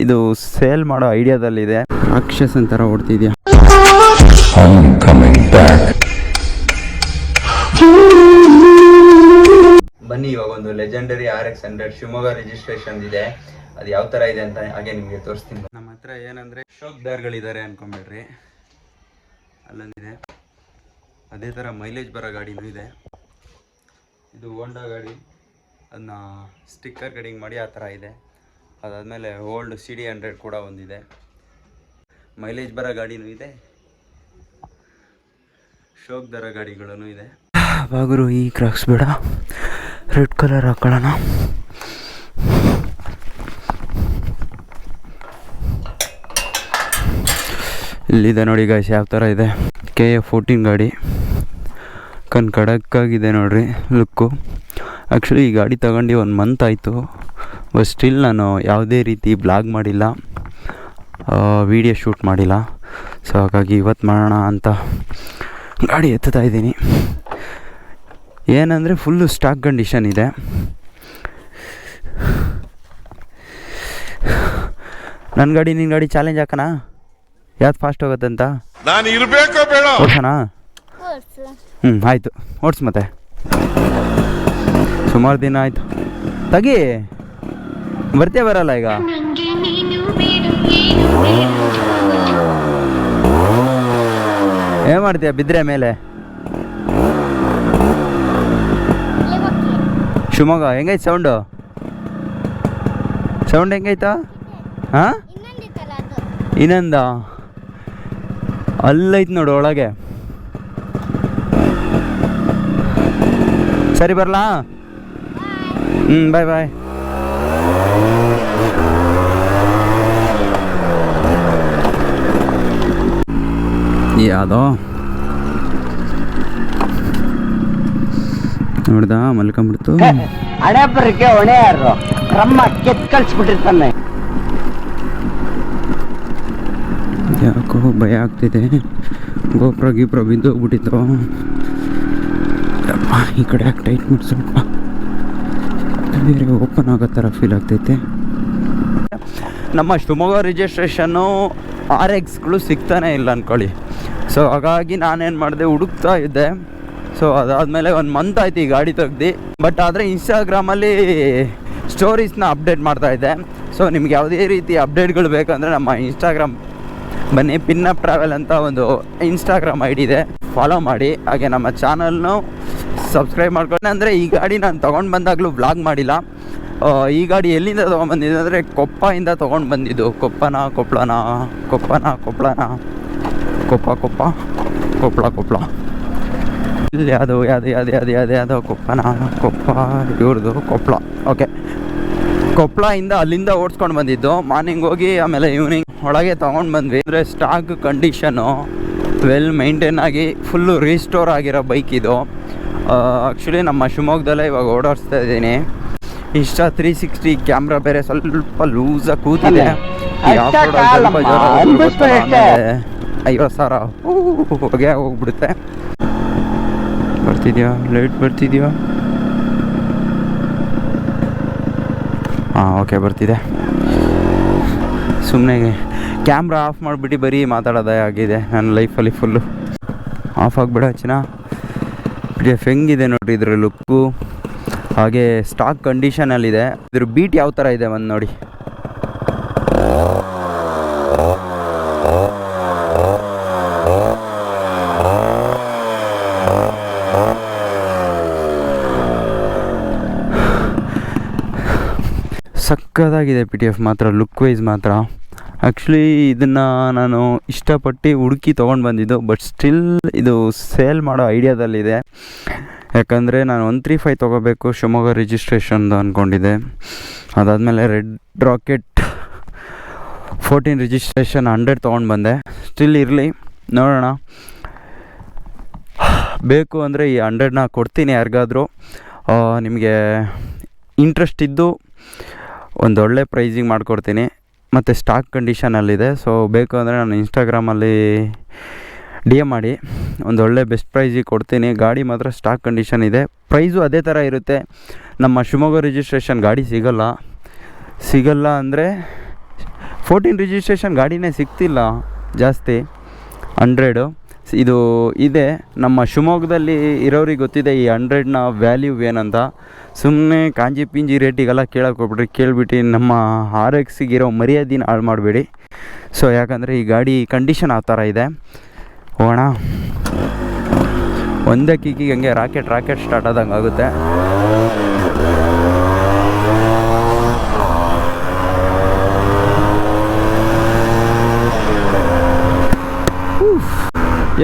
ಇದು ಸೇಲ್ ಮಾಡೋ ಐಡಿಯಾದಲ್ಲಿದೆ. ರಾಕ್ಷಸನ್ ಥರ ಓಡ್ತಿದ್ಯಾ. ಬನ್ನಿ ಇವಾಗ ಒಂದು ಲೆಜೆಂಡರಿ RX100 ಶಿವಮೊಗ್ಗ ರಿಜಿಸ್ಟ್ರೇಷನ್ ಇದೆ. ಅದು ಯಾವ ಥರ ಇದೆ ಅಂತ ಹಾಗೆ ನಿಮಗೆ ತೋರಿಸ್ತೀನಿ. ನಮ್ಮ ಹತ್ರ ಏನಂದರೆ ಶೋಕ್ದಾರ್ಗಳಿದ್ದಾರೆ ಅಂದ್ಕೊಂಬೇಡ್ರಿ. ಅಲ್ಲೊಂದಿದೆ, ಅದೇ ಥರ ಮೈಲೇಜ್ ಬರೋ ಗಾಡಿನೂ ಇದೆ. ಇದು ಹೋಂಡಾ ಗಾಡಿ, ಅದನ್ನ ಸ್ಟಿಕ್ಕರ್ ಕಟಿಂಗ್ ಮಾಡಿ ಆ ಥರ ಇದೆ. ಅದಾದಮೇಲೆ ಓಲ್ಡ್ CD100 ಕೂಡ ಒಂದಿದೆ. ಮೈಲೇಜ್ ಬರೋ ಗಾಡಿನೂ ಇದೆ, ಶೋಕ್ ದರ ಗಾಡಿಗಳೂ ಇದೆ. ಬಾಗುರು ಈ ಕ್ರಾಕ್ಸ್ ಬೇಡ, ರೆಡ್ ಕಲರ್ ಹಾಕೊಳ್ಳೋಣ. ಇಲ್ಲಿದೆ ನೋಡಿ ಗಾಯ್ಸ್ ಯಾವ ಥರ ಇದೆ. KA14 ಗಾಡಿ, ಖಡಕ್ಕಾಗಿದೆ ನೋಡ್ರಿ ಲುಕ್ಕು. ಆ್ಯಕ್ಚುಲಿ ಈ ಗಾಡಿ ತಗೊಂಡು 1 ಮಂತ್ ಆಯಿತು, ಬಟ್ ಸ್ಟಿಲ್ ನಾನು ಯಾವುದೇ ರೀತಿ ಬ್ಲಾಗ್ ಮಾಡಿಲ್ಲ, ವಿಡಿಯೋ ಶೂಟ್ ಮಾಡಿಲ್ಲ. ಸೊ ಹಾಗಾಗಿ ಇವತ್ತು ಮಾಡೋಣ ಅಂತ ಗಾಡಿ ಎತ್ತುತ್ತಾ ಇದ್ದೀನಿ. ಏನಂದರೆ ಫುಲ್ಲು ಸ್ಟಾಕ್ ಕಂಡೀಷನ್ ಇದೆ. ನನ್ನ ಗಾಡಿ ನಿನ್ನ ಗಾಡಿ ಚಾಲೆಂಜ್ ಹಾಕೋಣ, ಯಾವ್ದು ಫಾಸ್ಟ್ ಹೋಗುತ್ತಂತ. ನಾನು ಇರಬೇಕೋ ಬೇಡ, ಓಡ್ಸೋಣ? ಆಯಿತು, ಓಡಿಸ್. ಮತ್ತೆ ಸುಮಾರು ದಿನ ಆಯಿತು. ತಗಿ, ಬರ್ತೀಯ ಬರಲ್ಲ ಈಗ? ಏನು ಮಾಡ್ತೀಯ ಬಿದ್ದರೆ ಮೇಲೆ? ಶಿವಮೊಗ್ಗ ಹೆಂಗೈತೆ ಸೌಂಡು? ಸೌಂಡ್ ಹೆಂಗೈತಾ? ಹಾಂ, ಇನ್ನೊಂದ ಅಲ್ಲೈತೆ ನೋಡು ಒಳಗೆ. ಸರಿ ಬರಲಾ? ಬಾಯ್ ಬಾಯ್. ಯಾವುದೋ ನೋಡ್ದ ಮಲ್ಕೊಂಡ್ಬಿಡ್ತು. ಹಣೆ ಬರಕ್ಕೆ ಹೊಣೆ ಯಾರು? ರಮ್ಮ ಕೆತ್ ಕಳ್ಸಿಬಿಟ್ಟಿರ್ತಾನೆ. ಯಾಕೋ ಭಯ ಆಗ್ತಿದೆ. ಗೋಪ್ರ ಗೀಪ್ರ ಬಿದ್ದು ಹೋಗ್ಬಿಟ್ಟಿತ್ತು. ಈ ಕಡೆ ಯಾಕೆ ಟೈಟ್ ಮಾಡಿ ಸ್ವಲ್ಪ ಬೇರೆ ಓಪನ್ ಆಗೋ ಥರ ಫೀಲ್ ಆಗ್ತೈತೆ. ನಮ್ಮ ಶಿವಮೊಗ್ಗ ರಿಜಿಸ್ಟ್ರೇಷನ್ನು RXಗಳು ಸಿಗ್ತಾನೆ ಇಲ್ಲ ಅಂದ್ಕೊಳ್ಳಿ. ಸೊ ಹಾಗಾಗಿ ನಾನೇನು ಮಾಡಿದೆ, ಹುಡುಕ್ತಾ ಇದ್ದೆ. ಸೊ ಅದಾದಮೇಲೆ 1 ಮಂತ್ ಆಯ್ತು ಈ ಗಾಡಿ ತೆಗ್ದು. ಬಟ್ ಆದರೆ ಇನ್ಸ್ಟಾಗ್ರಾಮಲ್ಲಿ ಸ್ಟೋರೀಸ್ನ ಅಪ್ಡೇಟ್ ಮಾಡ್ತಾಯಿದ್ದೆ. ಸೊ ನಿಮ್ಗೆ ಯಾವುದೇ ರೀತಿ ಅಪ್ಡೇಟ್ಗಳು ಬೇಕಂದರೆ ನಮ್ಮ ಇನ್ಸ್ಟಾಗ್ರಾಮ್ ಬನ್ನಿ, ಪಿನ್ಅಪ್ ಟ್ರಾವೆಲ್ ಅಂತ ಒಂದು ಇನ್ಸ್ಟಾಗ್ರಾಮ್ ID ಇದೆ, ಫಾಲೋ ಮಾಡಿ. ಹಾಗೆ ನಮ್ಮ ಚಾನಲ್ನು ಸಬ್ಸ್ಕ್ರೈಬ್ ಮಾಡ್ಕೊಂಡು. ಅಂದರೆ ಈ ಗಾಡಿ ನಾನು ತೊಗೊಂಡು ಬಂದಾಗಲೂ ವ್ಲಾಗ್ ಮಾಡಿಲ್ಲ. ಈ ಗಾಡಿ ಎಲ್ಲಿಂದ ತೊಗೊಂಡ್ಬಂದಿದ್ದು ಅಂದರೆ ಕೊಪ್ಪದಿಂದ ತೊಗೊಂಡು ಬಂದಿದ್ದು. ಕೊಪ್ಪಳ ಇಲ್ಲಿ ಯಾವುದೋ ಕೊಪ್ಪ ಇವ್ರದ್ದು ಕೊಪ್ಪಳ. ಓಕೆ, ಕೊಪ್ಪಳದಿಂದ ಅಲ್ಲಿಂದ ಓಡಿಸ್ಕೊಂಡು ಬಂದಿದ್ದು. ಮಾರ್ನಿಂಗ್ ಹೋಗಿ ಆಮೇಲೆ ಈವ್ನಿಂಗ್ ಒಳಗೆ ತೊಗೊಂಡು ಬಂದ್ವಿ. ಅಂದರೆ ಸ್ಟಾಕ್ ಕಂಡೀಷನು ವೆಲ್ ಮೇಂಟೈನ್ ಆಗಿ ಫುಲ್ಲು ರೀಸ್ಟೋರ್ ಆಗಿರೋ ಬೈಕ್ ಇದು. ಆ್ಯಕ್ಚುಲಿ ನಮ್ಮ ಶಿವಮೊಗ್ಗದಲ್ಲೇ ಇವಾಗ ಓಡಾಡಿಸ್ತಾ ಇದ್ದೀನಿ. ಇನ್ಸ್ಟಾ 360 ಕ್ಯಾಮ್ರಾ ಬೇರೆ ಸ್ವಲ್ಪ ಲೂಸಾಗಿ ಕೂತಿದೆ. 50,000 ಹೊಗೆ ಹೋಗ್ಬಿಡುತ್ತೆ. ಬರ್ತಿದ್ಯಾ? ಲೈಟ್ ಬರ್ತಿದ್ಯಾ? ಹಾಂ, ಓಕೆ ಬರ್ತಿದೆ. ಸುಮ್ಮನೆ ಕ್ಯಾಮ್ರಾ ಆಫ್ ಮಾಡಿಬಿಟ್ಟು ಬರೀ ಮಾತಾಡೋದೇ ಆಗಿದೆ ನನ್ನ ಲೈಫಲ್ಲಿ. ಫುಲ್ಲು ಆಫ್ ಆಗಿಬಿಡ ಚಿನ್ನ. ಹೆಂಗಿದೆ ನೋಡಿರಿ ಇದ್ರ ಲುಕ್ಕು. ಹಾಗೆ ಸ್ಟಾಕ್ ಕಂಡೀಷನಲ್ಲಿದೆ. ಇದ್ರ ಬೀಟ್ ಯಾವ ಥರ ಇದೆ ಒಂದು ನೋಡಿ. ಸಕ್ಕದಾಗಿದೆ PDF ಮಾತ್ರ, ಲುಕ್ ವೈಸ್ ಮಾತ್ರ. ಆ್ಯಕ್ಚುಲಿ ಇದನ್ನು ನಾನು ಇಷ್ಟಪಟ್ಟು ಹುಡುಕಿ ತೊಗೊಂಡು ಬಂದಿದ್ದು. ಬಟ್ ಸ್ಟಿಲ್ ಇದು ಸೇಲ್ ಮಾಡೋ ಐಡಿಯಾದಲ್ಲಿದೆ. ಯಾಕಂದರೆ ನಾನು 135 ತೊಗೋಬೇಕು ಶಿವಮೊಗ್ಗ ರಿಜಿಸ್ಟ್ರೇಷನ್ದು ಅಂದ್ಕೊಂಡಿದ್ದೆ. ಅದಾದಮೇಲೆ ರೆಡ್ ರಾಕೆಟ್ 14 ರಿಜಿಸ್ಟ್ರೇಷನ್ 100 ತೊಗೊಂಡು ಬಂದೆ. ಸ್ಟಿಲ್ ಇರಲಿ, ನೋಡೋಣ. ಬೇಕು ಅಂದರೆ ಈ 100ನ ಕೊಡ್ತೀನಿ ಯಾರಿಗಾದರೂ. ನಿಮಗೆ ಇಂಟ್ರೆಸ್ಟ್ ಇದ್ದು ಒಂದೊಳ್ಳೆ ಪ್ರೈಸಿಂಗ್ ಮಾಡಿಕೊಡ್ತೀನಿ. ಮತ್ತು ಸ್ಟಾಕ್ ಕಂಡೀಷನಲ್ಲಿದೆ. ಸೊ ಬೇಕು ಅಂದರೆ ನಾನು ಇನ್ಸ್ಟಾಗ್ರಾಮಲ್ಲಿ DM ಮಾಡಿ ಒಂದೊಳ್ಳೆ ಬೆಸ್ಟ್ ಪ್ರೈಸಿಗೆ ಕೊಡ್ತೀನಿ. ಗಾಡಿ ಮಾತ್ರ ಸ್ಟಾಕ್ ಕಂಡೀಷನ್ ಇದೆ. ಪ್ರೈಸು ಅದೇ ಥರ ಇರುತ್ತೆ. ನಮ್ಮ ಶಿವಮೊಗ್ಗ ರಿಜಿಸ್ಟ್ರೇಷನ್ ಗಾಡಿ ಸಿಗಲ್ಲ ಅಂದರೆ 14 ರಿಜಿಸ್ಟ್ರೇಷನ್ ಗಾಡಿನೇ ಸಿಗ್ತಿಲ್ಲ ಜಾಸ್ತಿ. 100 ಇದು ಇದೆ. ನಮ್ಮ ಶಿವಮೊಗ್ಗದಲ್ಲಿ ಇರೋರಿಗೆ ಗೊತ್ತಿದೆ ಈ 100ನ ವ್ಯಾಲ್ಯೂ ಏನಂತ. ಸುಮ್ಮನೆ ಕಾಂಜಿ ಪಿಂಜಿ ರೇಟಿಗೆಲ್ಲ ಕೇಳಕ್ಕೆ ಹೋಗ್ಬಿಡ್ರಿ. ಕೇಳಿಬಿಟ್ಟು ನಮ್ಮ RX-ಗಿರೋ ಮರ್ಯಾದೆನ ಹಾಳು ಮಾಡಬೇಡಿ. ಸೊ ಯಾಕಂದರೆ ಈ ಗಾಡಿ ಕಂಡೀಷನ್ ಆ ಥರ ಇದೆ. ಹೋಗೋಣ. ಒಂದೇ ಕಿಕ್ಕಿಗೆ ಹಂಗೆ ರಾಕೆಟ್ ಸ್ಟಾರ್ಟ್ ಆದಂಗೆ ಆಗುತ್ತೆ.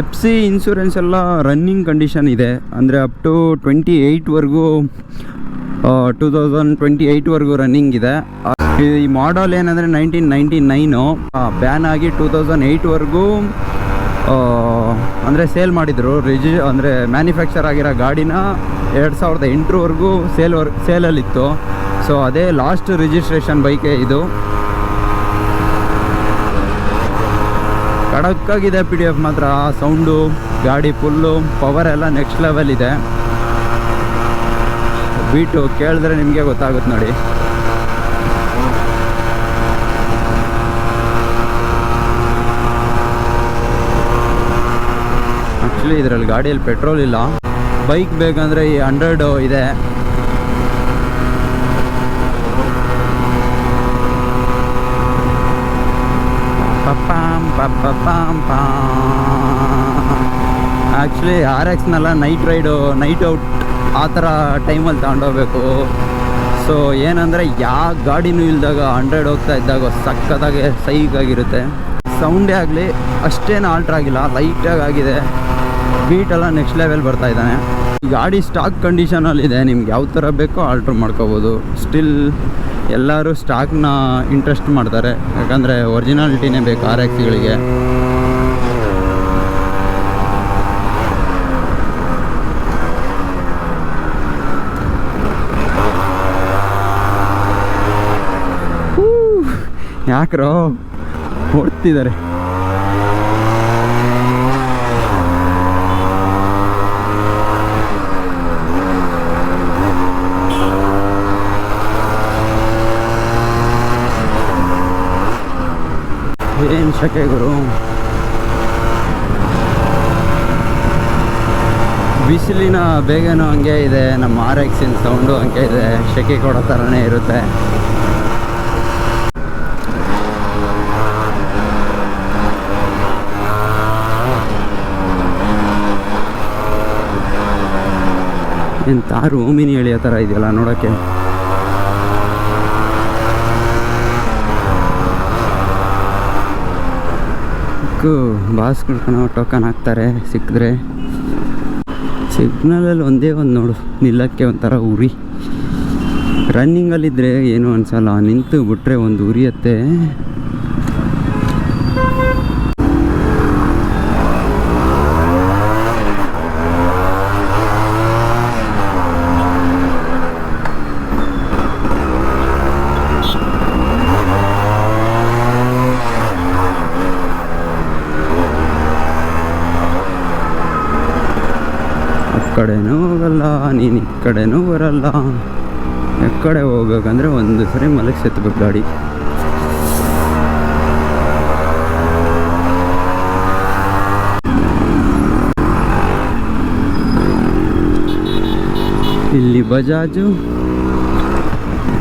FC ಇನ್ಶೂರೆನ್ಸ್ ಎಲ್ಲ ರನ್ನಿಂಗ್ ಕಂಡೀಷನ್ ಇದೆ. ಅಂದರೆ ಅಪ್ ಟು 28ವರೆಗೂ 2028ವರೆಗೂ ರನ್ನಿಂಗ್ ಇದೆ. ಈ ಮಾಡಲ್ ಏನಂದರೆ 1999 ಬ್ಯಾನ್ ಆಗಿ 2008ವರೆಗೂ ಅಂದರೆ ಸೇಲ್ ಮಾಡಿದರು. ಅಂದರೆ ಮ್ಯಾನುಫ್ಯಾಕ್ಚರ್ ಆಗಿರೋ ಗಾಡಿನ 2008ವರೆಗೂ ಸೇಲಲ್ಲಿತ್ತು. ಸೊ ಅದೇ ಲಾಸ್ಟ್ ರಿಜಿಸ್ಟ್ರೇಷನ್ ಬೈಕೆ ಇದು. ಕಡಕ್ಕಾಗಿದೆ PDF ಮಾತ್ರ. ಸೌಂಡು, ಗಾಡಿ ಫುಲ್ಲು, ಪವರ್ ಎಲ್ಲ ನೆಕ್ಸ್ಟ್ ಲೆವೆಲ್ ಇದೆ. ಬೀಟು ಕೇಳಿದ್ರೆ ನಿಮಗೆ ಗೊತ್ತಾಗುತ್ತೆ ನೋಡಿ. ಆ್ಯಕ್ಚುಲಿ ಇದರಲ್ಲಿ ಗಾಡಿಯಲ್ಲಿ ಪೆಟ್ರೋಲ್ ಇಲ್ಲ. ಬೈಕ್ ಬೇಕಂದರೆ ಈ 100 ಇದೆ. ಆ್ಯಕ್ಚುಲಿ RX-ನೆಲ್ಲ ನೈಟ್ ಔಟ್ ಆ ಥರ ಟೈಮಲ್ಲಿ ತಗೊಂಡೋಗ್ಬೇಕು. ಸೊ ಏನಂದರೆ ಯಾವ ಗಾಡಿನೂ ಇಲ್ದಾಗ 100 ಹೋಗ್ತಾ ಇದ್ದಾಗ ಸಕ್ಕತ್ತಾಗೆ ಸೈಗಾಗಿರುತ್ತೆ. ಸೌಂಡೇ ಆಗಲಿ ಅಷ್ಟೇನು ಆಲ್ಟ್ರ್ ಆಗಿಲ್ಲ, ಲೈಟಾಗಿ ಆಗಿದೆ. ಬೀಟೆಲ್ಲ ನೆಕ್ಸ್ಟ್ ಲೆವೆಲ್ ಬರ್ತಾ ಇದ್ದಾನೆ. ಈ ಗಾಡಿ ಸ್ಟಾಕ್ ಕಂಡೀಷನಲ್ಲಿದೆ. ನಿಮ್ಗೆ ಯಾವ ಥರ ಬೇಕೋ ಆಲ್ಟ್ರ್ ಮಾಡ್ಕೋಬೋದು. ಸ್ಟಿಲ್ ಎಲ್ಲರೂ ಸ್ಟಾಕ್ನ ಇಂಟ್ರೆಸ್ಟ್ ಮಾಡ್ತಾರೆ. ಯಾಕಂದರೆ ಒರಿಜಿನಾಲಿಟಿನೇ ಬೇಕು RX-ಗಳಿಗೆ. ಯಾಕ್ರೋ ಓಡ್ತಿದ್ದಾರೆ. ಏನು ಶಕೆ ಗುರು. ಬಿಸಿಲಿನ ಬೇಗನೂ ಹಂಗೆ ಇದೆ. ನಮ್ಮ RX-ಇನ ಸೌಂಡು ಹಂಗೆ ಇದೆ. ಶಕೆ ಕೊಡೋ ಥರನೇ ಇರುತ್ತೆ. ಏನು ತಾರು ಓಮಿನಿ ಎಳೆಯೋ ಥರ ಇದೆಯಲ್ಲ ನೋಡೋಕ್ಕೆ. ಬಾಸ್ ಕಣ್ಕಣೋ ಟೋಕನ್ ಹಾಕ್ತಾರೆ ಸಿಕ್ಕಿದ್ರೆ. ಸಿಗ್ನಲಲ್ಲಿ ಒಂದೇ ಒಂದು ನೋಡು ನಿಲ್ಲಕ್ಕೆ ಒಂಥರ ಉರಿ. ರನ್ನಿಂಗಲ್ಲಿದ್ದರೆ ಏನೂ ಅನಿಸಲ್ಲ, ನಿಂತು ಬಿಟ್ರೆ ಒಂದು ಉರಿಯತ್ತೆ. ಕಡೆನೂ ಹೋಗಲ್ಲ, ನೀನು ಈ ಕಡೆನೂ ಬರಲ್ಲ. ಎಕ್ಕಡೆ ಹೋಗ್ಬೇಕಂದ್ರೆ ಒಂದು ಸರಿ ಮಲಗಿಸಿ ಎತ್ತಬೇಕು ಗಾಡಿ. ಇಲ್ಲಿ ಬಜಾಜು,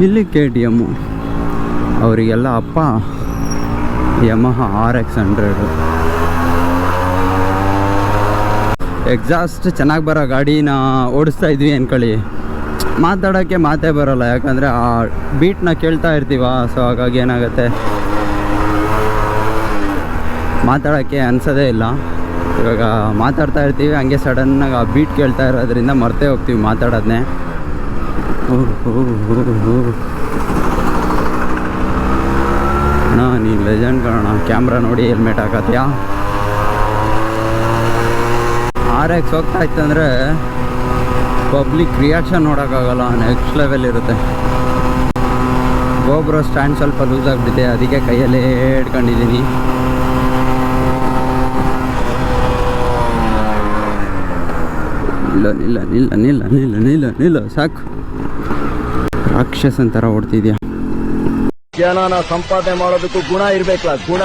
ಇಲ್ಲಿ KTM. ಅವರಿಗೆಲ್ಲ ಅಪ್ಪ ಯಮಹ RX 100. ಎಕ್ಸಾಸ್ಟ್ ಚೆನ್ನಾಗಿ ಬರೋ ಗಾಡಿನ ಓಡಿಸ್ತಾ ಇದ್ವಿ ಅಂದ್ಕೊಳ್ಳಿ, ಮಾತಾಡೋಕ್ಕೆ ಮಾತೇ ಬರೋಲ್ಲ. ಯಾಕಂದರೆ ಆ ಬೀಟ್ನ ಕೇಳ್ತಾ ಇರ್ತೀವ. ಸೊ ಹಾಗಾಗಿ ಏನಾಗುತ್ತೆ, ಮಾತಾಡೋಕ್ಕೆ ಅನಿಸೋದೇ ಇಲ್ಲ. ಇವಾಗ ಮಾತಾಡ್ತಾ ಇರ್ತೀವಿ, ಹಂಗೆ ಸಡನ್ನಾಗಿ ಆ ಬೀಟ್ ಕೇಳ್ತಾ ಇರೋದ್ರಿಂದ ಮರ್ತೇ ಹೋಗ್ತೀವಿ ಮಾತಾಡೋದನ್ನೇ. ಅಣ್ಣ ನೀನು ಲೆಜೆಂಡ್ ಕಾಣೋಣ. ಕ್ಯಾಮ್ರಾ ನೋಡಿ ಹೆಲ್ಮೆಟ್ ಹಾಕತ್ತೀಯಾ? RX ಹೋಗ್ತಾ ಇತ್ತಂದರೆ ಪಬ್ಲಿಕ್ ರಿಯಾಕ್ಷನ್ ನೋಡೋಕ್ಕಾಗಲ್ಲ, ನೆಕ್ಸ್ಟ್ ಲೆವೆಲ್ ಇರುತ್ತೆ. ಗೋಬ್ರೋ ಸ್ಟ್ಯಾಂಡ್ ಸ್ವಲ್ಪ ಲೂಸ್ ಆಗಿಬಿಟ್ಟಿದೆ, ಅದಕ್ಕೆ ಕೈಯಲ್ಲೇ ಇಟ್ಕೊಂಡಿದ್ದೀನಿ. ನಿಲ್ಲ ನಿಲ್ಲ ನಿಲ್ಲ ನಿಲ್ಲ ನಿಲ್ಲ ನಿಲ್ಲ ನಿಲ್ಲ ಸಾಕು. ರಾಕ್ಷಸನ್ ಥರ ಓಡ್ತಿದ್ಯಾ. ಜನನ ಸಂಪಾದನೆ ಮಾಡೋದಕ್ಕೂ ಗುಣ ಇರ್ಬೇಕಲ್ಲ ಗುಣ